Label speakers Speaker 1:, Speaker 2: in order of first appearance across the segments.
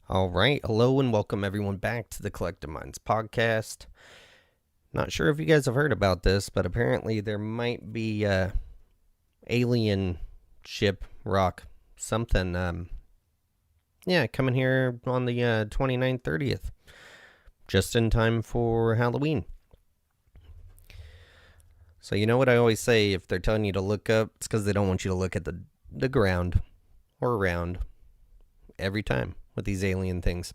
Speaker 1: All right. Hello and welcome everyone back to the Collective Minds podcast. Not sure if you guys have heard about this, but apparently there might be alien ship rock something coming here on the 29th, 30th, just in time for Halloween. So you know what I always say, if they're telling you to look up, it's because they don't want you to look at the ground or around every time with these alien things.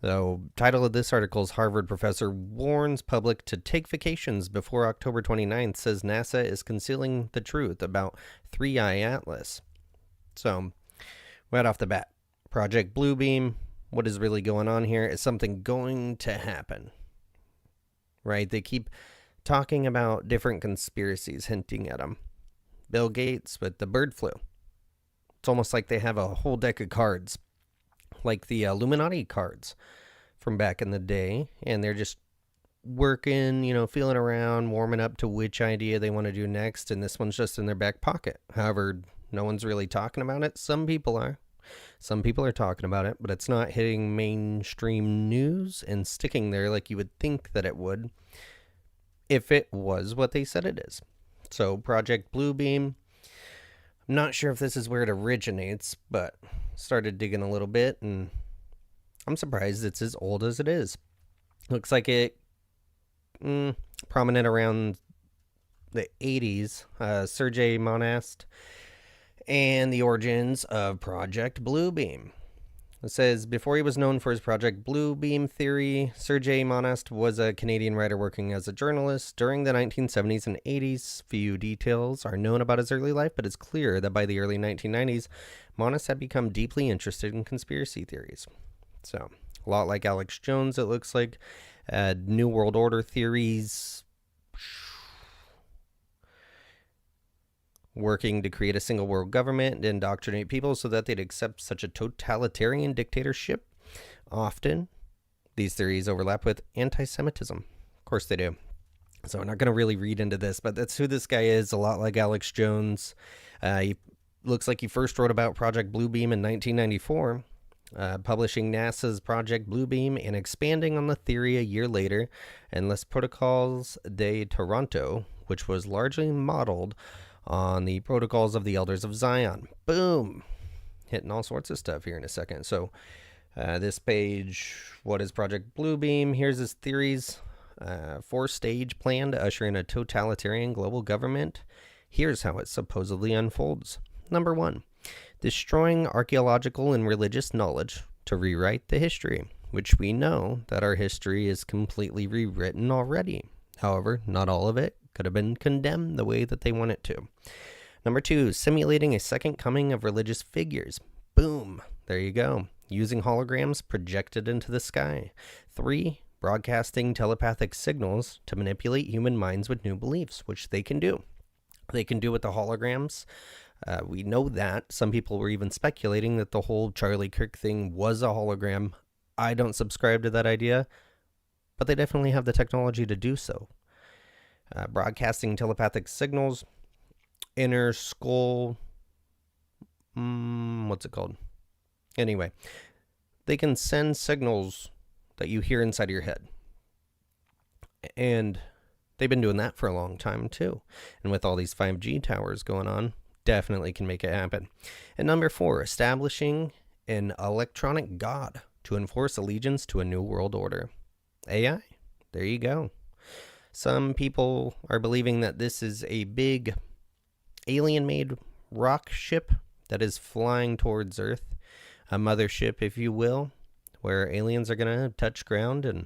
Speaker 1: So, title of this article is Harvard professor warns public to take vacations before October 29th, says NASA is concealing the truth about 3-Eye Atlas. So, right off the bat, Project Bluebeam, what is really going on here? Is something going to happen? Right? They keep talking about different conspiracies hinting at them. Bill Gates with the bird flu. It's almost like they have a whole deck of cards, like the Illuminati cards from back in the day, and they're just working, feeling around, warming up to which idea they want to do next, and this one's just in their back pocket. However, no one's really talking about it. Some people are. Some people are talking about it, but it's not hitting mainstream news and sticking there like you would think that it would if it was what they said it is. So, Project Bluebeam, I'm not sure if this is where it originates, but started digging a little bit, and I'm surprised it's as old as it is. Looks like it prominent around the 80s. Sergei Monast and the origins of Project Bluebeam. It says, before he was known for his Project Bluebeam theory, Sergei Monast was a Canadian writer working as a journalist during the 1970s and 80s. Few details are known about his early life, but it's clear that by the early 1990s, Monast had become deeply interested in conspiracy theories. So, a lot like Alex Jones, it looks like. New World Order theories, working to create a single world government and indoctrinate people so that they'd accept such a totalitarian dictatorship. Often, these theories overlap with anti-Semitism. Of course they do. So I'm not going to really read into this, but that's who this guy is, a lot like Alex Jones. He looks like he first wrote about Project Bluebeam in 1994, publishing NASA's Project Bluebeam and expanding on the theory a year later in Les Protocoles de Toronto, which was largely modeled on the Protocols of the Elders of Zion. Boom! Hitting all sorts of stuff here in a second. So, this page, what is Project Bluebeam? Here's his theories. 4-stage plan to usher in a totalitarian global government. Here's how it supposedly unfolds. Number 1, destroying archaeological and religious knowledge to rewrite the history, which we know that our history is completely rewritten already. However, not all of it could have been condemned the way that they want it to. Number 2, simulating a second coming of religious figures. Boom. There you go. Using holograms projected into the sky. 3, broadcasting telepathic signals to manipulate human minds with new beliefs, which they can do. They can do with the holograms. We know that. Some people were even speculating that the whole Charlie Kirk thing was a hologram. I don't subscribe to that idea, but they definitely have the technology to do so. Broadcasting telepathic signals, inner skull, what's it called? Anyway, they can send signals that you hear inside of your head. And they've been doing that for a long time too. And with all these 5G towers going on, definitely can make it happen. And number 4, establishing an electronic god to enforce allegiance to a new world order. AI, there you go. Some people are believing that this is a big alien-made rock ship that is flying towards Earth, a mothership, if you will, where aliens are going to touch ground and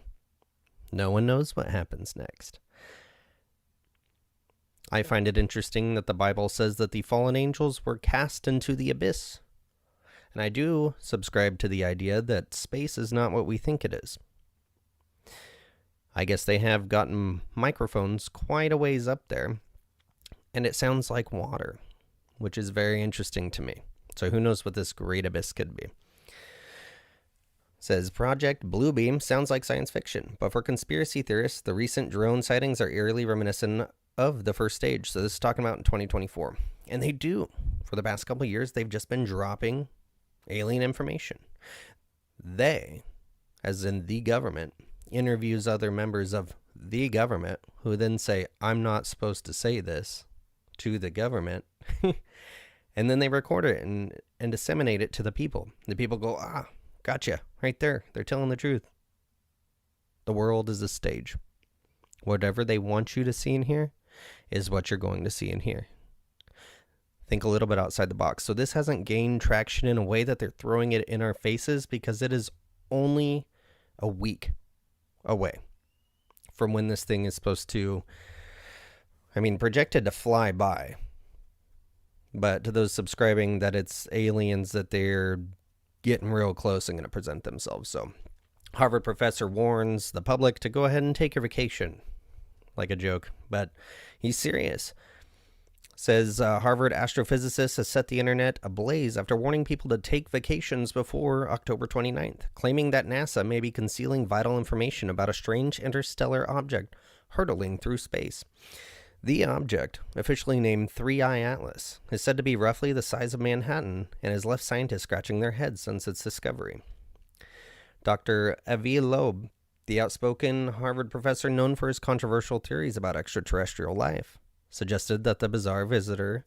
Speaker 1: no one knows what happens next. I find it interesting that the Bible says that the fallen angels were cast into the abyss. And I do subscribe to the idea that space is not what we think it is. I guess they have gotten microphones quite a ways up there, and it sounds like water, which is very interesting to me. So who knows what this great abyss could be. It says, Project Bluebeam sounds like science fiction, but for conspiracy theorists, the recent drone sightings are eerily reminiscent of the first stage. So this is talking about in 2024. And they do. For the past couple of years, they've just been dropping alien information. They, as in the government, interviews other members of the government who then say, I'm not supposed to say this to the government. And then they record it and disseminate it to the people. The people go, gotcha, right there. They're telling the truth. The world is a stage. Whatever they want you to see and hear is what you're going to see and hear. Think a little bit outside the box. So this hasn't gained traction in a way that they're throwing it in our faces, because it is only a week away from when this thing is supposed to, projected to fly by. But to those subscribing that it's aliens, that they're getting real close and going to present themselves. So Harvard professor warns the public to go ahead and take your vacation. Like a joke, but he's serious. Says Harvard astrophysicist has set the internet ablaze after warning people to take vacations before October 29th, claiming that NASA may be concealing vital information about a strange interstellar object hurtling through space. The object, officially named 3I Atlas, is said to be roughly the size of Manhattan and has left scientists scratching their heads since its discovery. Dr. Avi Loeb, the outspoken Harvard professor known for his controversial theories about extraterrestrial life, suggested that the bizarre visitor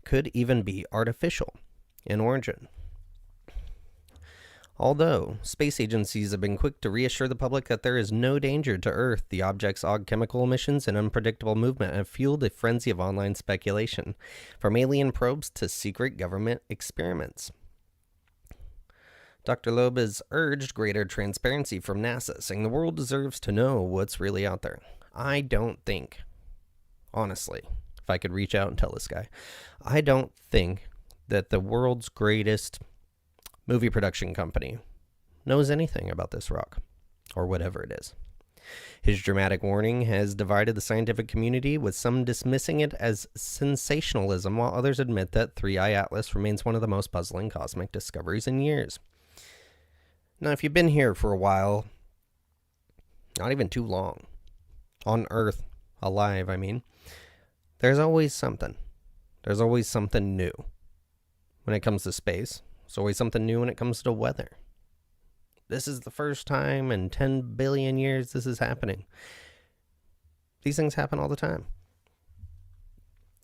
Speaker 1: could even be artificial in origin. Although space agencies have been quick to reassure the public that there is no danger to Earth, the object's odd chemical emissions and unpredictable movement have fueled a frenzy of online speculation, from alien probes to secret government experiments. Dr. Loeb has urged greater transparency from NASA, saying the world deserves to know what's really out there. I don't think, honestly, if I could reach out and tell this guy, I don't think that the world's greatest movie production company knows anything about this rock, or whatever it is. His dramatic warning has divided the scientific community, with some dismissing it as sensationalism, while others admit that 3I Atlas remains one of the most puzzling cosmic discoveries in years. Now, if you've been here for a while, not even too long, on Earth, alive, there's always something. There's always something new when it comes to space. There's always something new when it comes to weather. This is the first time in 10 billion years this is happening. These things happen all the time.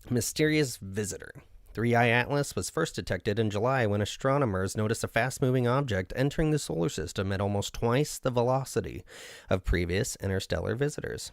Speaker 1: Mysterious visitor. 3I Atlas was first detected in July when astronomers noticed a fast-moving object entering the solar system at almost twice the velocity of previous interstellar visitors.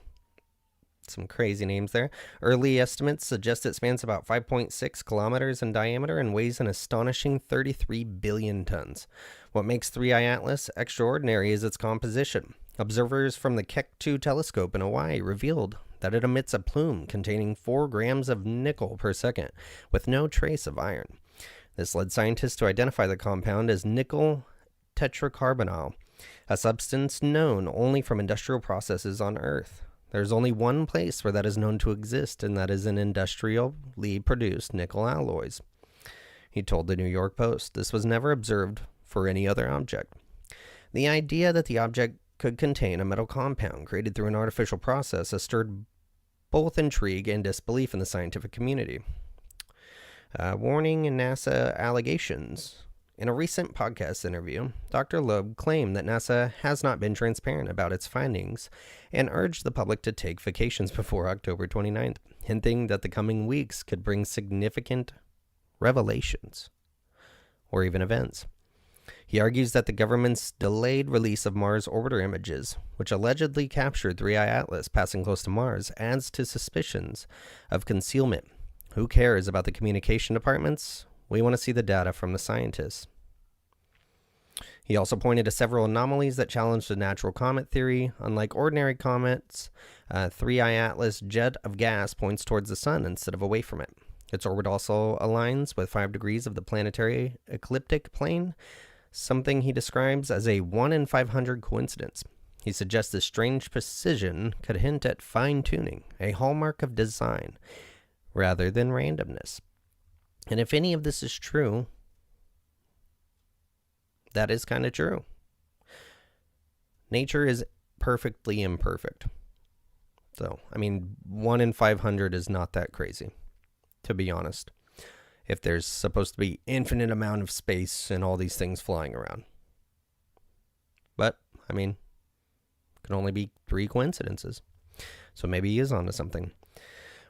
Speaker 1: Some crazy names there. Early estimates suggest it spans about 5.6 kilometers in diameter and weighs an astonishing 33 billion tons. What makes 3I Atlas extraordinary is its composition. Observers from the Keck 2 telescope in Hawaii revealed that it emits a plume containing 4 grams of nickel per second, with no trace of iron. This led scientists to identify the compound as nickel tetracarbonyl, a substance known only from industrial processes on Earth. There's only one place where that is known to exist, and that is in industrially produced nickel alloys. He told the New York Post this was never observed for any other object. The idea that the object could contain a metal compound created through an artificial process has stirred both intrigue and disbelief in the scientific community. Warning NASA allegations. In a recent podcast interview, Dr. Loeb claimed that NASA has not been transparent about its findings and urged the public to take vacations before October 29th, hinting that the coming weeks could bring significant revelations or even events. He argues that the government's delayed release of Mars orbiter images, which allegedly captured 3I Atlas passing close to Mars, adds to suspicions of concealment. Who cares about the communication departments? We want to see the data from the scientists. He also pointed to several anomalies that challenged the natural comet theory. Unlike ordinary comets, 3I Atlas' jet of gas points towards the sun instead of away from it. Its orbit also aligns with 5 degrees of the planetary ecliptic plane, something he describes as a 1 in 500 coincidence. He suggests this strange precision could hint at fine-tuning, a hallmark of design, rather than randomness. And if any of this is true, that is kind of true. Nature is perfectly imperfect. So, 1 in 500 is not that crazy, to be honest. If there's supposed to be infinite amount of space and all these things flying around. I mean, can only be 3 coincidences. So maybe he is onto something.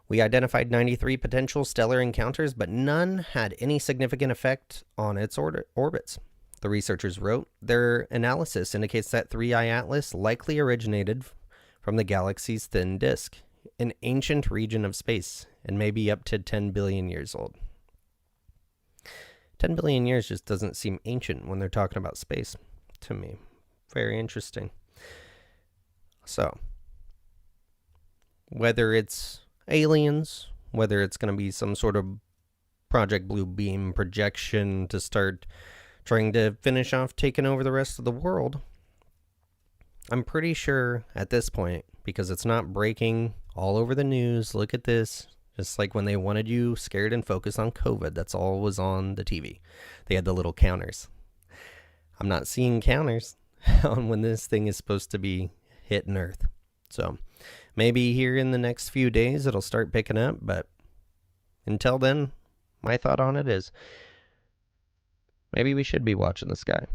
Speaker 1: We identified 93 potential stellar encounters, but none had any significant effect on its orbits. The researchers wrote, their analysis indicates that 3I Atlas likely originated from the galaxy's thin disk, an ancient region of space, and may be up to 10 billion years old. 10 billion years just doesn't seem ancient when they're talking about space to me. Very interesting. So, whether it's aliens, whether it's going to be some sort of Project Blue Beam projection to start trying to finish off taking over the rest of the world, I'm pretty sure at this point, because it's not breaking all over the news, look at this, just like when they wanted you scared and focused on COVID, that's all was on the TV. They had the little counters. I'm not seeing counters on when this thing is supposed to be hitting Earth. So maybe here in the next few days it'll start picking up, but until then, my thought on it is maybe we should be watching the sky.